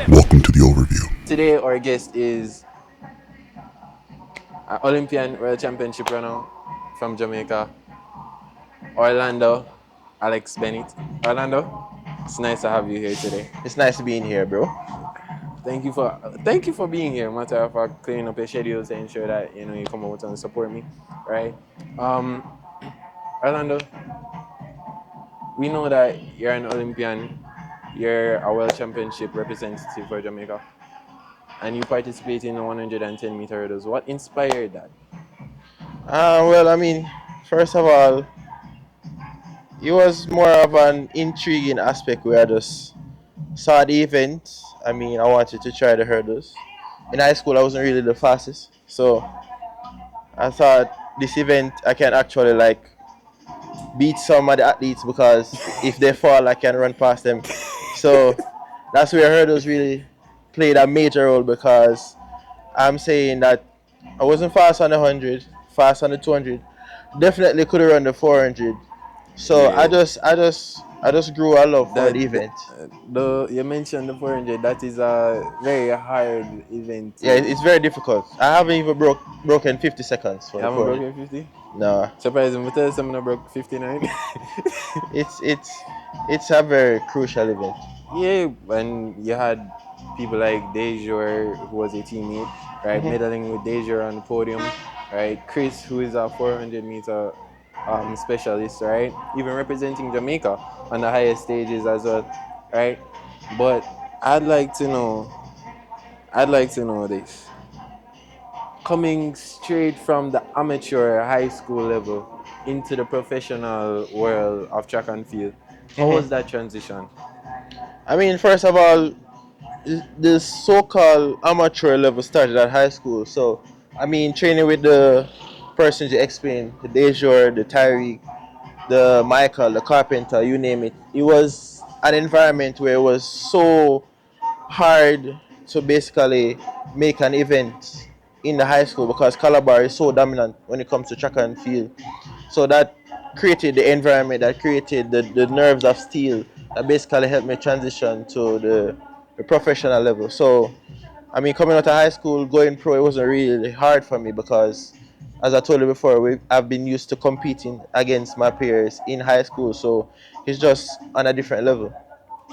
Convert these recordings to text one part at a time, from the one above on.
Welcome to the overview. Today, our guest is an Olympian World Championship runner from Jamaica, Orlando, Alex Bennett. Orlando, it's nice to have you here today. It's nice to be in here, bro. Thank you for being here. Matter of fact, clearing up your schedule to ensure that you come out and support me, right? Um, Orlando, we know that you're an Olympian, you're a World Championship representative for Jamaica, and you participate in the 110-meter hurdles. What inspired that? Well, I mean, first of all, it was more of an intriguing aspect where I just saw the event. I mean, I wanted to try the hurdles. In high school, I wasn't really the fastest, so I thought this event I can actually like beat some of the athletes because if they fall, I can run past them. So that's where hurdles really played a major role because I'm saying that I wasn't fast on the 100, fast on the 200. Definitely could have run the 400. So I Yeah. just I just I just grew a love for That the event. the you mentioned the 400. That is a very hard event Yeah, to. it's very difficult. I haven't even broken 50 seconds You for the haven't 400. broken 50. No, Surprising, but tell someone I broke 59. it's it's it's a very crucial event. Yeah, and you had people like Dejor, who was a teammate, right, Hmm. medaling with Dejor on the podium, right? Chris, who is a 400-meter specialist, right? Even representing Jamaica on the highest stages as well, right? But I'd like to know, I'd like to know this. Coming straight from the amateur high school level into the professional world of track and field, how was Hmm. that transition? I mean, first of all, the so-called amateur level started at high school. So, I mean, training with the persons you explained, the Dejor, the Tyreek, the Michael, the Carpenter, you name it. It was an environment where it was so hard to basically make an event in the high school because Calabar is so dominant when it comes to track and field. So that created the environment, that created the nerves of steel that basically helped me transition to the professional level. So, I mean, coming out of high school, going pro, it wasn't really hard for me because, as I told you before, I've been used to competing against my peers in high school. So it's just on a different level.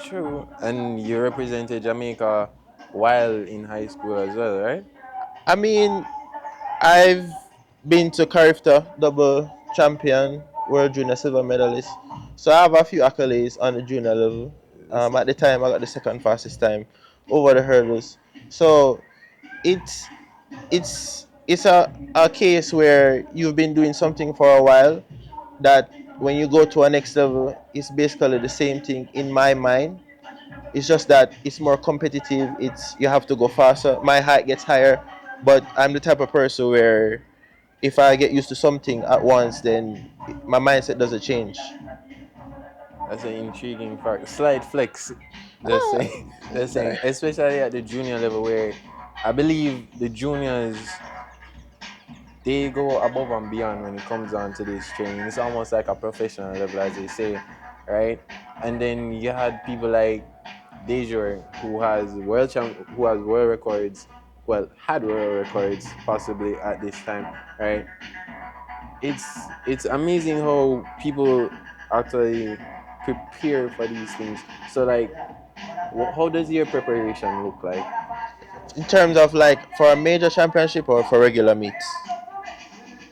True. And you represented Jamaica while in high school as well, right? I mean, I've been to Carifta, double champion, world junior silver medalist. So I have a few accolades on the junior level. At the time, I got the second fastest time over the hurdles. So it's it's a case where you've been doing something for a while that when you go to a next level, it's basically the same thing in my mind. It's just that it's more competitive. It's you have to go faster. My height gets higher, but I'm the type of person where if I get used to something at once, then my mindset doesn't change. That's an intriguing fact. Slight flex. Just Ah, saying, just saying, especially at the junior level where I believe the juniors they go above and beyond when it comes down to this training. It's almost like a professional level, as they say, right? And then you had people like Dejor, who has world records, well, had world records possibly at this time, right? It's amazing how people actually prepare for these things. So like, how does your preparation look like? in terms of like for a major championship or for regular meets.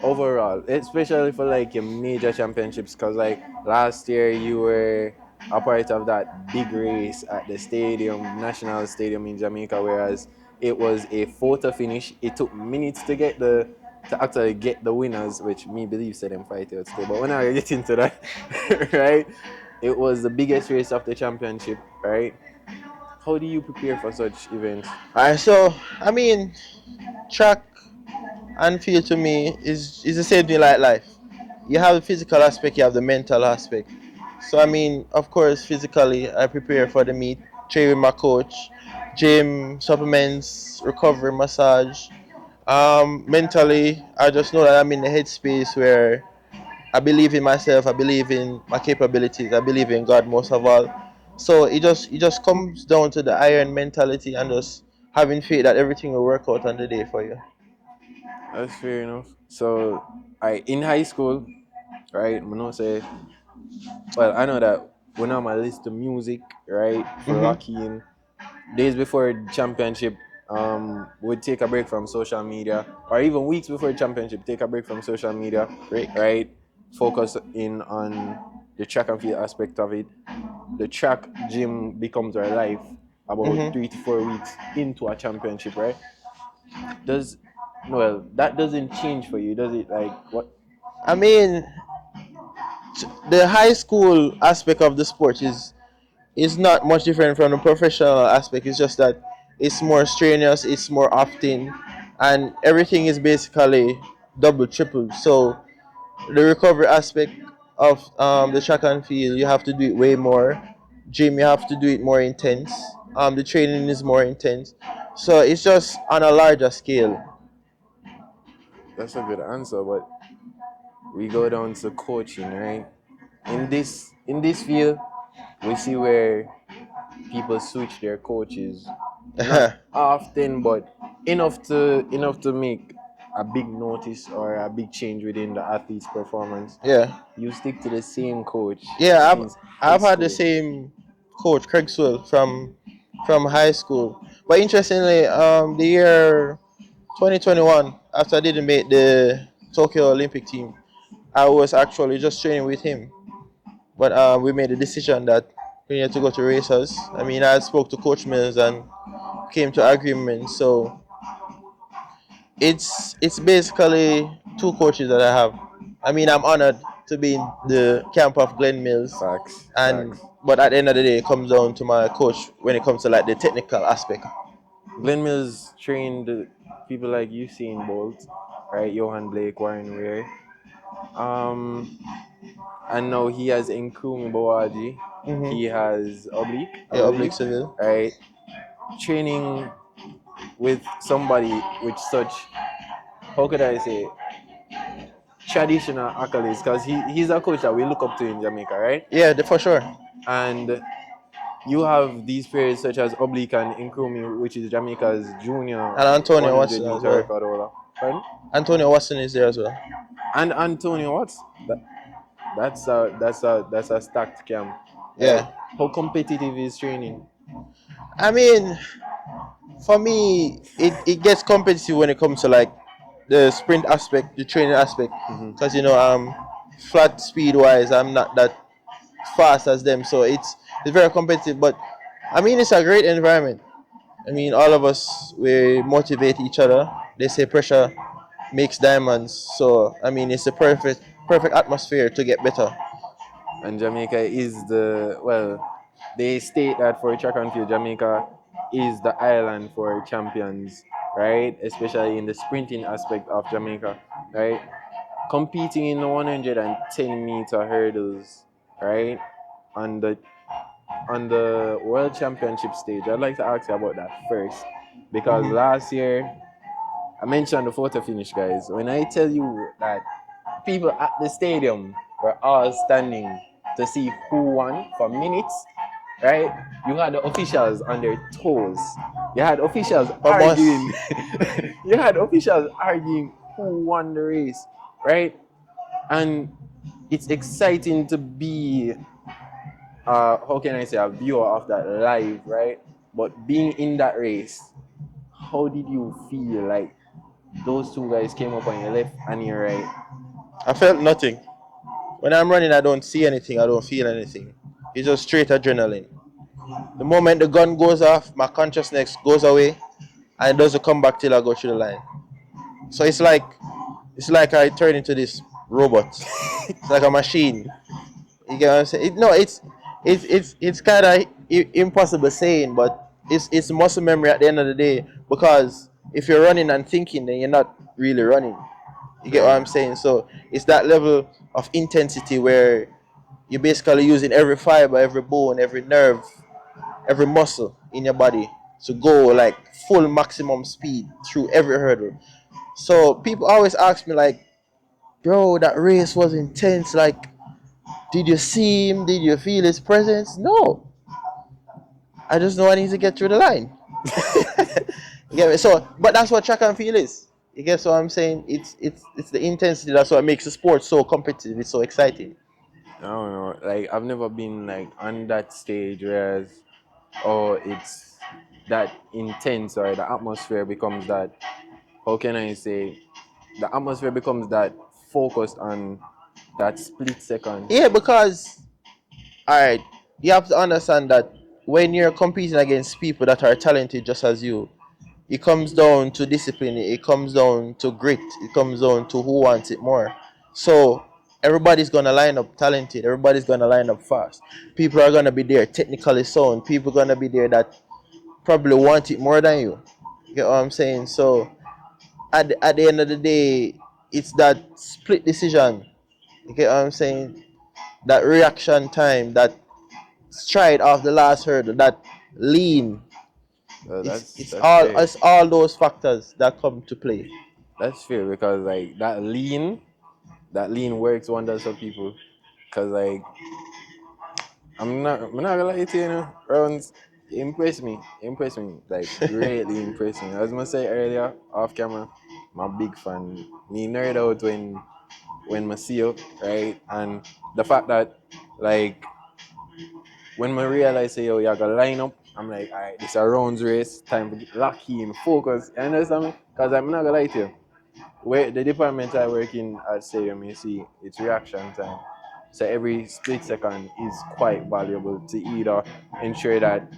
Overall, especially for like your major championships, because like last year you were a part of that big race at the stadium, national stadium in Jamaica, whereas it was a photo finish. It took minutes to actually get the winners, which me believe said them fight out stay. But when I get into that, right, it was the biggest race of the championship, right? How do you prepare for such events? Alright, so I mean, track and field to me is the same thing like life. You have the physical aspect, you have the mental aspect. So I mean, of course, physically, I prepare for the meet, train with my coach, gym, supplements, recovery, massage. Mentally, I just know that I'm in the headspace where I believe in myself, I believe in my capabilities, I believe in God most of all. So it just comes down to the iron mentality and just having faith that everything will work out on the day for you. That's fair enough. So, I in high school, right? I'm not say, well, I know that when I'm a list to music, right, for Mhm. rocking days before the championship, would take a break from social media, or even weeks before the championship, take a break from social media, Break. right? Focus in on the track and field aspect of it. The track gym becomes our life about Mhm. 3 to 4 weeks into a championship, right? Does well that doesn't change for you, does it? Like what? I mean, the high school aspect of the sport is not much different from the professional aspect. It's just that it's more strenuous, it's more often, and everything is basically double, triple. So the recovery aspect of the track and field, you have to do it way more. Gym, you have to do it more intense. The training is more intense. So it's just on a larger scale. That's a good answer, but we go down to coaching, right? In this field, we see where people switch their coaches, not often, but enough to make a big notice or a big change within the athlete's performance. Yeah. You stick to the same coach Yeah, I've since high I've had the school. same coach, Craig Sewell, from high school. But interestingly, the year 2021, after I didn't make the Tokyo Olympic team, I was actually just training with him. But we made a decision that we need to go to races. I mean, I spoke to Coach Mills and came to agreement. So it's basically two coaches that I have. I mean, I'm honored to be in the camp of Glenn Mills, Facts, and facts. but at the end of the day, it comes down to my coach when it comes to like the technical aspect. Glenn Mills trained people like Usain Bolt, right? Johan Blake, Warren Weir. Um, and now he has Nkumi Bawaji. He Mm-hmm. has Oblique, I Yeah, Oblique believe, Seville. right? Training with somebody with such, how could I say, traditional accolades, because he's a coach that we look up to in Jamaica, right? Yeah, for sure. And you have these players such as Oblique and Nkumi, which is Jamaica's junior And Antonio 100 Watson as meter well. record holder. Pardon? Antonio Watson is there as well. And Antonio Watts. That's a stacked camp, right? Yeah. How competitive is training? I mean, for me, it gets competitive when it comes to like the sprint aspect, the training aspect, Hmm. because flat speed wise, I'm not that fast as them, so it's very competitive. But I mean, it's a great environment. I mean, all of us we motivate each other. They say pressure makes diamonds, so I mean, it's a perfect atmosphere to get better. And Jamaica is they state that for track and field, Jamaica is the island for champions, right? Especially in the sprinting aspect of Jamaica, right? Competing in the 110-meter hurdles, right? On the on the World Championship stage. I'd like to ask you about that first, because Hmm. last year I mentioned the photo finish, guys. When I tell you that people at the stadium were all standing to see who won for minutes, right? You had the officials on their toes. You had officials From us, arguing. You had officials arguing who won the race, right? And it's exciting to be, how can I say, a viewer of that live, right? But being in that race, how did you feel like those two guys came up on your left and your right? I felt nothing. When I'm running, I don't see anything. I don't feel anything. It's just straight adrenaline. The moment the gun goes off, my consciousness goes away, and it doesn't come back till I go through the line. So it's like I turn into this robot. It's like a machine. You get what I'm saying? No, it's kind of impossible saying, but it's muscle memory at the end of the day. Because if you're running and thinking, then you're not really running. You get what Fair I'm enough. saying? So it's that level of intensity where you're basically using every fiber, every bone, every nerve, every muscle in your body to go like full maximum speed through every hurdle. So people always ask me like, bro, that race was intense. Like, did you see him? Did you feel his presence? No. I just know I need to get through the line. You get me? So, but that's what track and field is. You get what I'm saying? It's the intensity that's what makes the sport so competitive. It's so exciting. I don't know. Like I've never been like on that stage, whereas oh, it's that intense, or the atmosphere becomes that. How can I say? The atmosphere becomes that focused on that split second. Yeah, because all right, you have to understand that when you're competing against people that are talented just as you, it comes down to discipline. It comes down to grit. It comes down to who wants it more. So everybody's gonna line up talented. Everybody's gonna line up fast. People are gonna be there technically sound. People gonna be there that probably want it more than you. You get what I'm saying? So at the end of the day, it's that split decision. You get what I'm saying? That reaction time, that stride off the last hurdle, that lean. So It's that's it's that's all fair. it's all those factors that come to play. That's fair because like that lean works wonders for people. Cause like I'm not gonna lie to you, rounds impress me, like greatly impress me. As I said earlier, off camera, I'm a big fan. Me nerd out when I see you, right? And the fact that like when I realize say yo, you got line up, I'm like, alright, this is a rounds race, time to get lock in, focus. You understand me? Cause I'm not gonna lie to you. Where the department I work in at Stadium, you see, it's reaction time. So every split second is quite valuable to either ensure that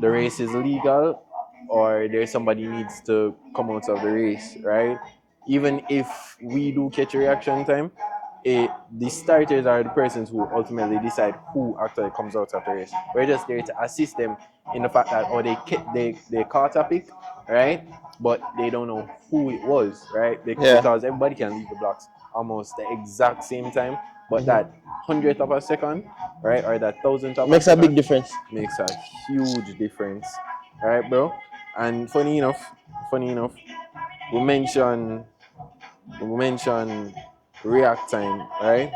the race is legal or there's somebody needs to come out of the race, right? Even if we do catch a reaction time, the starters are the persons who ultimately decide who actually comes out of the race. We're just there to assist them in the fact that they caught a pick, right? But they don't know who it was, right? Yeah. Because everybody can leave the blocks almost the exact same time, but Mhm. that hundredth of a second, right, or that thousandth It of a makes a big second difference. makes a huge difference, right, bro? And funny enough, we mentioned we mentioned react time, right?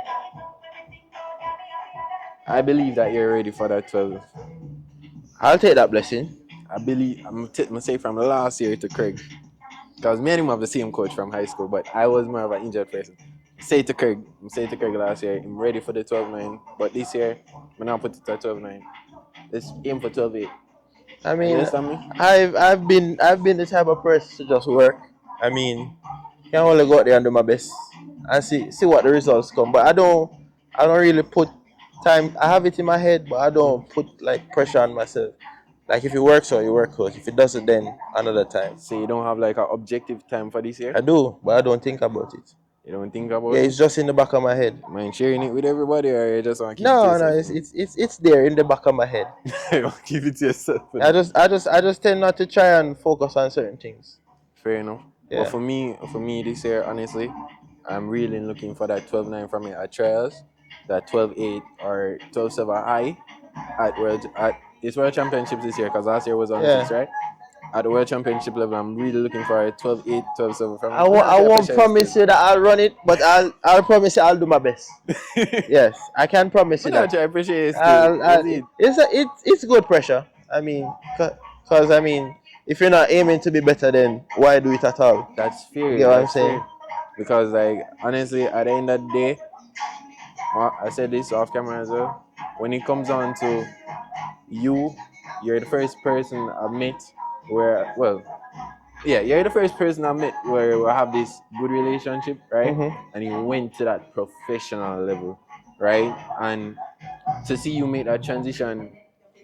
I believe that you're ready for that 12. I'll take that blessing. I believe I'm say from last year to Craig, because me and him have the same coach from high school, but I was more of an injured person. Say to Craig last year, I'm ready for the 12-9, but this year, I'm not put it at 12-9. Let's aim for 12-8. I You mean, understand me? I've been the type of person to just work. I mean, can only go out there and do my best and see what the results come. But I don't really put time. I have it in my head, but I Mhm. don't put like pressure on myself. Like if it works out, it works out. If it doesn't, then another time. So you don't have like an objective time for this year? I do, but I don't think about it. You don't think Yeah, about it? it's just in the back of my head. Mind sharing it with everybody, or you just want to keep it to No, no, yourself? it's there in the back of my head. You want to keep it to yourself. I just tend not to try and focus on certain things. Fair enough. But Yeah. for me this year, honestly, I'm really looking for that 12-9 from me at trials, that 12-8 or 12-7 high at World Championships this year because last year was Olympics, Yeah. right? At the World Championship level, I'm really looking for a 12-8, 12-7 from me. I I'm won't, not I trying to won't pressure you promise still. you that I'll run it, but I'll promise you I'll do my best. Yes, I can promise I'm you not that. trying to pressure you still. Is it? It's good pressure. I mean, cause I mean, if you're not aiming to be better, then why do it at all? That's You fair. get what I'm That's saying? fair. Because like honestly, at the end of the day, I said this off camera as well. When it comes on to you, you're the first person I met where, well, yeah, you're the first person I met where we have this good relationship, right? Mhm. And you went to that professional level, right? And to see you make that transition,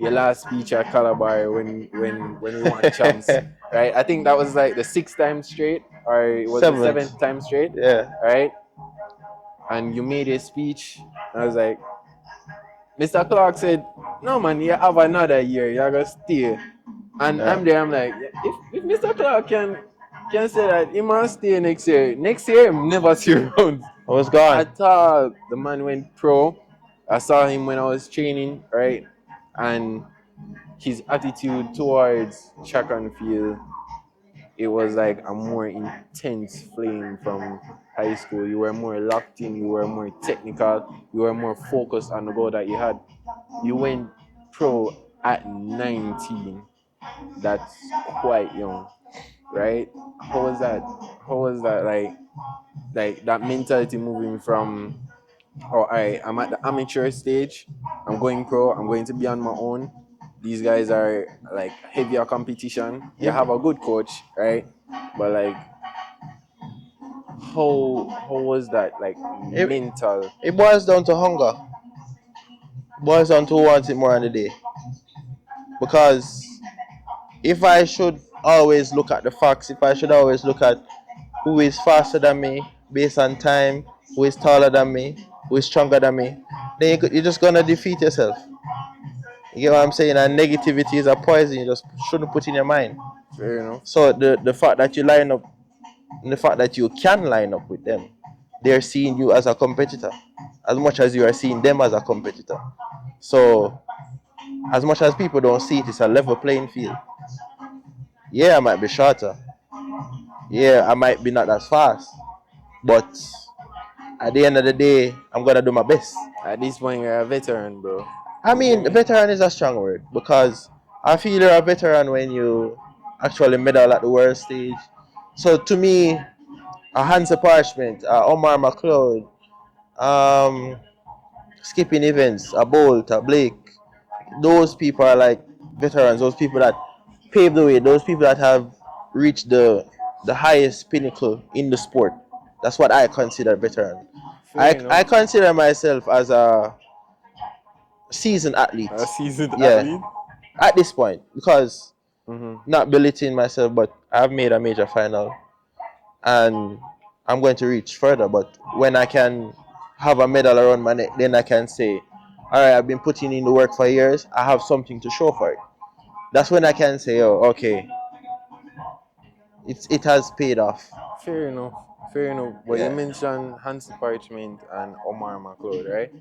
your last speech at Calabar when we won champs, right? I think that was like the sixth time straight, or it was the Seventh. seventh time straight, Yeah. right? And you made a speech. And I was like, Mr. Clark said, "No man, you have another year. You're gonna stay." And Yeah. I'm there. I'm like, "Yeah, if Mr. Clark can say that he must stay next year. Next year, I'm never see rounds I was gone. at all." The man went pro. I saw him when I was training, right? And his attitude towards track and field, it was like a more intense flame from high school. You were more locked in, you were more technical, you were more focused on the goal that you had. You went pro at 19. That's quite young, right? How was that? How was that like that mentality moving from, oh, all right, I'm at the amateur stage, I'm going pro, I'm going to be on my own. These guys are like heavier competition. You It, have a good coach, right? But like, how was that like it, mental? it boils down to hunger. Boils down to who wants it more on the day. Because if I should always look at the facts, if I should always look at who is faster than me based on time, who is taller than me, who is stronger than me, then you're just gonna defeat yourself. You get what I'm saying? And negativity is a poison you just shouldn't put in your mind. Fair enough. So the fact that you line up, the fact that you can line up with them, they're seeing you as a competitor, as much as you are seeing them as a competitor. So as much as people don't see it, it's a level playing field. Yeah, I might be shorter. Yeah, I might be not as fast, but at the end of the day, I'm gonna do my best. At this point, you're a veteran, bro. I You get mean, me? veteran is a strong word because I feel you're a veteran when you actually medal at the world stage. So to me, a Hansa Parchment, Omar McLeod, um, skipping events, a Bolt, a Blake, those people are like veterans. Those people that paved the way. Those people that have reached the highest pinnacle in the sport. That's what I consider veteran. Fair I enough. consider myself as a seasoned athlete. A seasoned Yeah, athlete. at this point because Mm-hmm. not belittling myself, but I've made a major final and I'm going to reach further. But when I can have a medal around my neck, then I can say, all right, I've been putting in the work for years. I have something to show for it. That's when I can say, oh, okay, it has paid off. Fair enough. Fair enough. But you Yeah. mentioned Hans Parchment and Omar McLeod, right?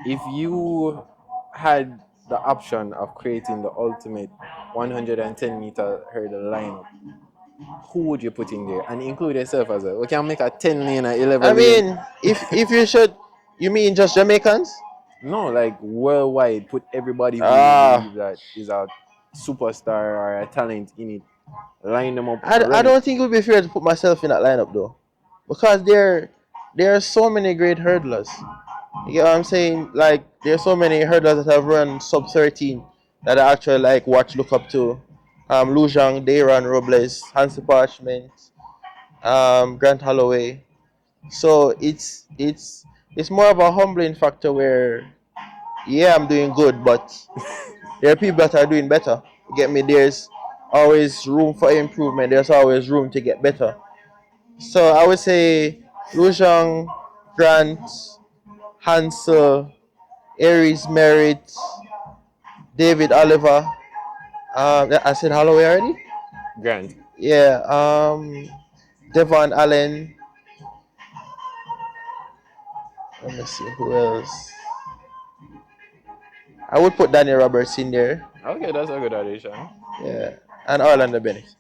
If you had the option of creating the ultimate 110-meter hurdle lineup, who would you put in there? And include yourself as well. We can make a 10 lane, a I 11 lane. mean, if you should, you mean just Jamaicans? No, like worldwide, put everybody who you Ah, believe that is a superstar or a talent in it. Line them up, I run it. don't think it would be fair to put myself in that lineup though, because there are so many great hurdlers. You get what I'm saying? Like there's so many hurdlers that have run sub 13 that I actually like watch look up to. Lu Zhang, Dayron Robles, Hansi Parchment, Grant Holloway. So it's more of a humbling factor where yeah I'm doing good, but there are people that are doing better. You get me? There's always room for improvement. There's always room to get better. So I would say Lu Zhang, Grant, Hansel, Aries Merritt, David Oliver. I said Holloway already. Grant. Yeah. Devon Allen. Let me see who else. I would put Danny Roberts in there. Okay, that's a good addition. Yeah. And Orlando Bennett.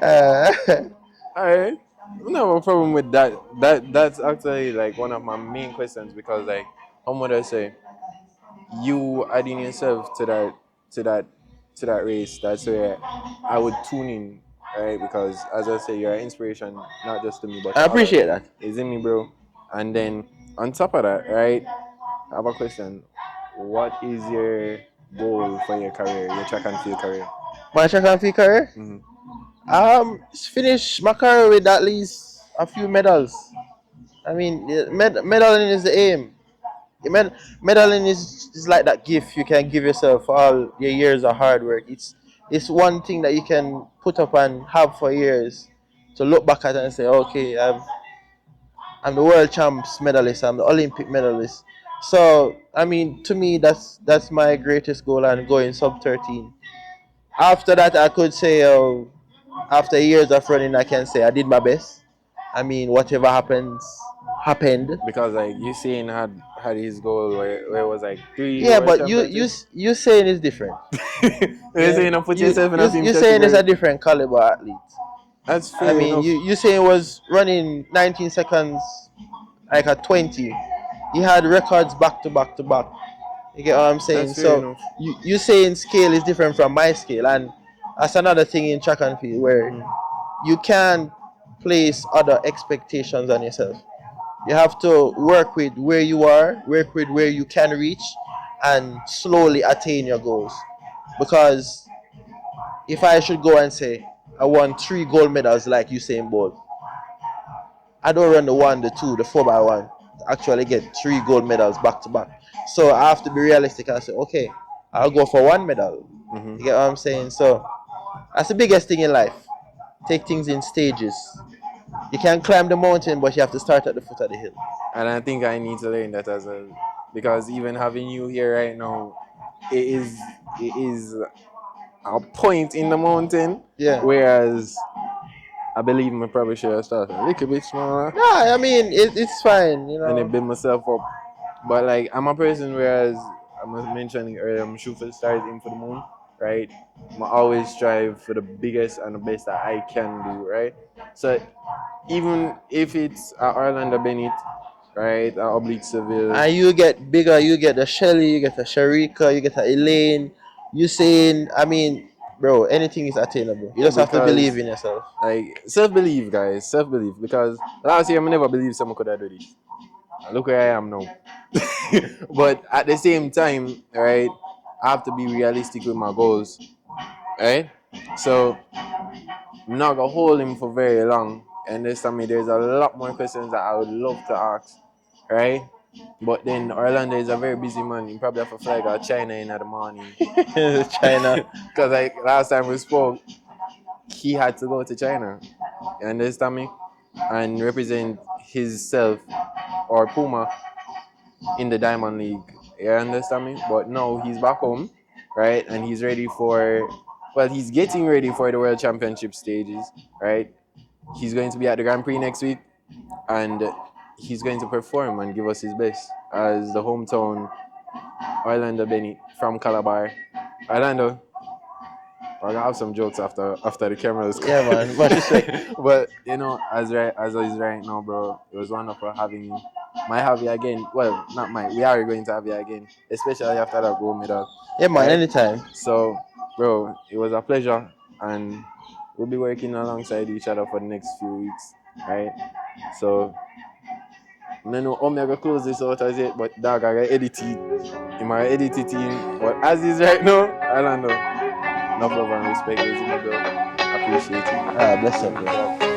Uh, Alright. No problem with that. That's actually like one of my main questions because like how would I say you adding yourself to that to that race, that's where I would tune in, right? Because as I say, you're an inspiration not just to me but I to others. appreciate that. Is in me, bro. And then on top of that, right? I have a question. What is your goal for your career, your track and field career? My track and field career. Hmm. Finish my career with at least a few medals. I mean, medaling is the aim. Medaling is like that gift you can give yourself for all your years of hard work. It's one thing that you can put up and have for years to look back at and say, okay, I'm the world champs medalist. I'm the Olympic medalist. So I mean, to me, that's my greatest goal and going sub 13. After that, I could say, after years of running, I can say I did my best. I mean, whatever happens, happened. Because like you saying had his goal where it was like three Yeah, world but you championships. you saying is different. You're Yeah, saying you put yourself in a same you saying is a category. different caliber athlete. That's I fair mean, enough. you saying was running 19 seconds like at 20. He had records back to back to back. You get what I'm That's saying? fair So enough. you saying scale is different from my scale, and that's another thing in track and field where Hmm. you can't place other expectations on yourself. You have to work with where you are, work with where you can reach, and slowly attain your goals. Because if I should go and say I won 3 gold medals like Usain Bolt, I don't run the one, the two, the 4x1 to actually get 3 gold medals back to back. So I have to be realistic and say, okay, I'll go for 1 medal. Hmm. You get what I'm saying? So that's the biggest thing in life. Take things in stages. You can climb the mountain, but you have to start at the foot of the hill. And I think I need to learn that as well, because even having you here right now, it is a point in the mountain, Yeah. whereas I believe I probably should have started a little bit smaller Yeah, I mean, it's fine, and then build myself up. But like I'm a person, whereas I was mentioning earlier, I'm shoot for the stars, aim for the moon, right? I always strive for the biggest and the best that I can do, right? So even if it's Orlando Bennett, right, at Oblique Seville, And you get bigger, you get a Shelly, you get a Sharika, you get a Elaine. You saying, I mean, bro, anything is attainable. You yeah, just have to believe because in yourself. like self belief, guys, self belief. Because last year I never believed someone could have do this. And look where I am now. But at the same time, right, I have to be realistic with my goals, right? So I'm not gonna hold him for very long. And this time there's a lot more questions that I would love to ask, right? But then Orlando is a very busy man. You probably have to fly to China in the morning. China. Because like last time we spoke, he had to go to China. You understand me? And represent himself or Puma in the Diamond League. You understand me? But now he's back home, right? And he's ready for, well, he's getting ready for the World Championship stages, right? He's going to be at the Grand Prix next week, and he's going to perform and give us his best as the hometown Orlando Bennett from Calabar. Orlando, we're gonna have some jokes after the cameras. Yeah, man. What you say? But as is right now, bro, it was wonderful having you. Might have you again. Well, not might. We are going to have you again, especially after that gold medal, Yeah, man. right? Anytime. So, bro, it was a pleasure, and we'll be working alongside each other for the next few weeks, right? So, I don't know how I'm gonna close this out as yet, but dog, I gotta edit it in my editing team. But as is right now, I don't know. Enough love and respect, Lizzie, bro. Appreciate it. Ah, bless up, bro.